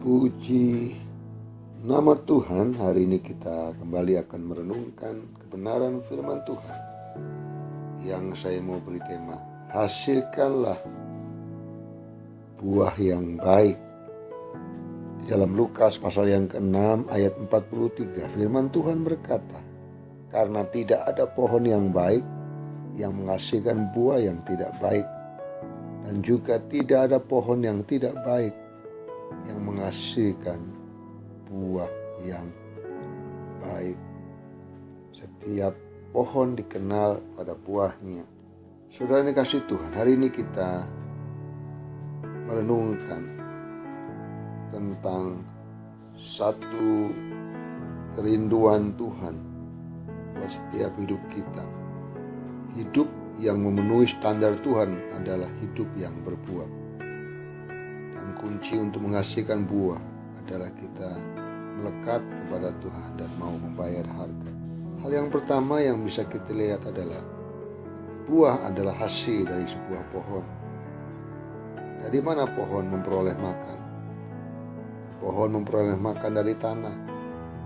Puji nama Tuhan. Hari ini kita kembali akan merenungkan kebenaran firman Tuhan yang saya mau beri tema, hasilkanlah buah yang baik. Di dalam Lukas pasal yang ke-6 ayat 43 firman Tuhan berkata, karena tidak ada pohon yang baik yang menghasilkan buah yang tidak baik, dan juga tidak ada pohon yang tidak baik yang menghasilkan buah yang baik. Setiap pohon dikenal pada buahnya. Saudara dikasih Tuhan, hari ini kita merenungkan tentang satu kerinduan Tuhan buat setiap hidup kita. Hidup yang memenuhi standar Tuhan adalah hidup yang berbuah. Dan kunci untuk menghasilkan buah adalah kita melekat kepada Tuhan dan mau membayar harga. Hal yang pertama yang bisa kita lihat adalah buah adalah hasil dari sebuah pohon. Dari mana pohon memperoleh makan? Pohon memperoleh makan dari tanah.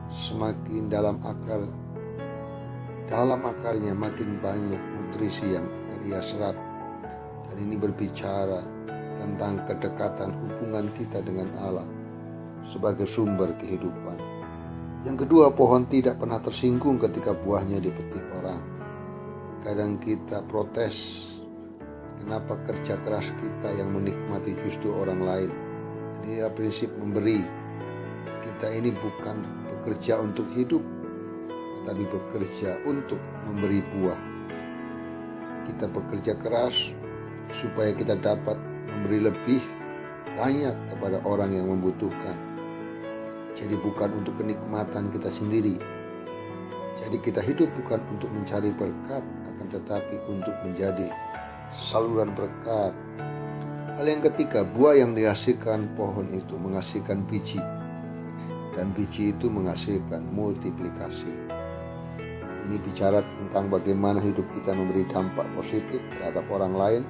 Semakin dalam akarnya makin banyak nutrisi yang akan ia serap. Dan ini berbicara tentang kedekatan hubungan kita dengan Allah sebagai sumber kehidupan. Yang kedua, pohon tidak pernah tersinggung ketika buahnya dipetik orang. Kadang kita protes, kenapa kerja keras kita yang menikmati justru orang lain. Ini adalah prinsip memberi. Kita ini bukan bekerja untuk hidup, tetapi bekerja untuk memberi buah. Kita bekerja keras supaya kita dapat memberi lebih banyak kepada orang yang membutuhkan. Jadi bukan untuk kenikmatan kita sendiri. Jadi kita hidup bukan untuk mencari berkat, akan tetapi untuk menjadi saluran berkat. Hal yang ketiga, buah yang dihasilkan pohon itu menghasilkan biji. Dan biji itu menghasilkan multiplikasi. Ini bicara tentang bagaimana hidup kita memberi dampak positif terhadap orang lain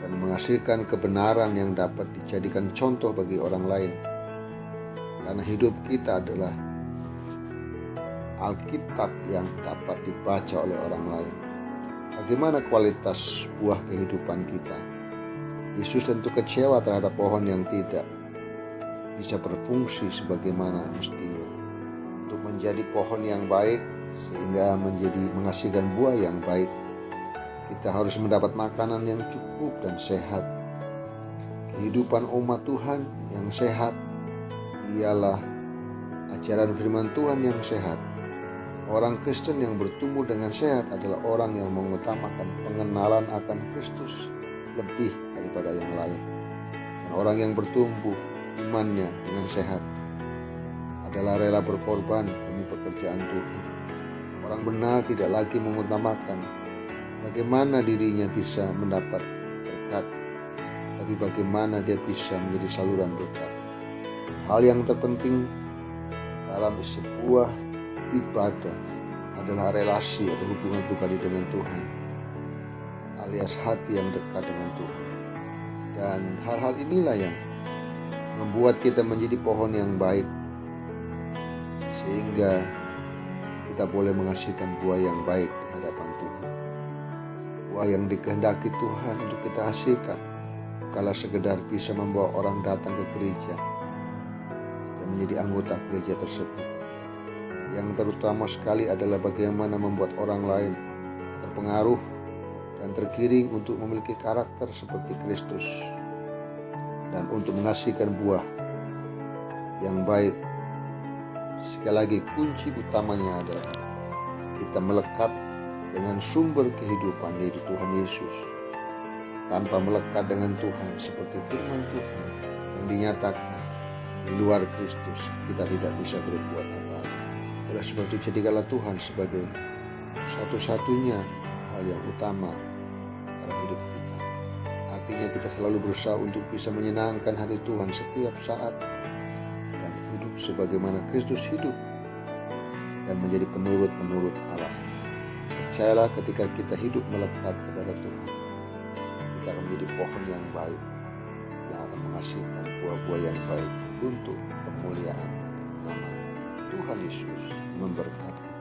dan menghasilkan kebenaran yang dapat dijadikan contoh bagi orang lain. Karena hidup kita adalah Alkitab yang dapat dibaca oleh orang lain. Bagaimana kualitas buah kehidupan kita? Yesus tentu kecewa terhadap pohon yang tidak bisa berfungsi sebagaimana mestinya. Untuk menjadi pohon yang baik sehingga menghasilkan buah yang baik, kita harus mendapat makanan yang cukup dan sehat. Kehidupan umat Tuhan yang sehat ialah ajaran firman Tuhan yang sehat. Orang Kristen yang bertumbuh dengan sehat adalah orang yang mengutamakan pengenalan akan Kristus lebih daripada yang lain. Dan orang yang bertumbuh imannya dengan sehat adalah rela berkorban demi pekerjaan Tuhan. Orang benar tidak lagi mengutamakan bagaimana dirinya bisa mendapat berkat, tapi bagaimana dia bisa menjadi saluran berkat. Hal yang terpenting dalam sebuah ibadah adalah relasi atau hubungan pribadi dengan Tuhan, alias hati yang dekat dengan Tuhan. Dan hal-hal inilah yang membuat kita menjadi pohon yang baik, sehingga kita boleh menghasilkan buah yang baik di hadapan Tuhan. Buah yang dikehendaki Tuhan untuk kita hasilkan bukanlah sekedar bisa membawa orang datang ke gereja dan menjadi anggota gereja tersebut. Yang terutama sekali adalah bagaimana membuat orang lain terpengaruh dan tergiring untuk memiliki karakter seperti Kristus dan untuk menghasilkan buah yang baik. Sekali lagi, kunci utamanya adalah kita melekat dengan sumber kehidupan, yaitu Tuhan Yesus. Tanpa melekat dengan Tuhan seperti firman Tuhan yang dinyatakan, di luar Kristus kita tidak bisa berbuat apa-apa. Oleh sebab itu, jadikanlah Tuhan sebagai satu-satunya hal yang utama dalam hidup kita. Artinya kita selalu berusaha untuk bisa menyenangkan hati Tuhan setiap saat dan hidup sebagaimana Kristus hidup dan menjadi penurut-penurut Allah. Percayalah, ketika kita hidup melekat kepada Tuhan, kita akan menjadi pohon yang baik yang akan menghasilkan buah-buah yang baik. untuk kemuliaan nama Tuhan Yesus memberkati.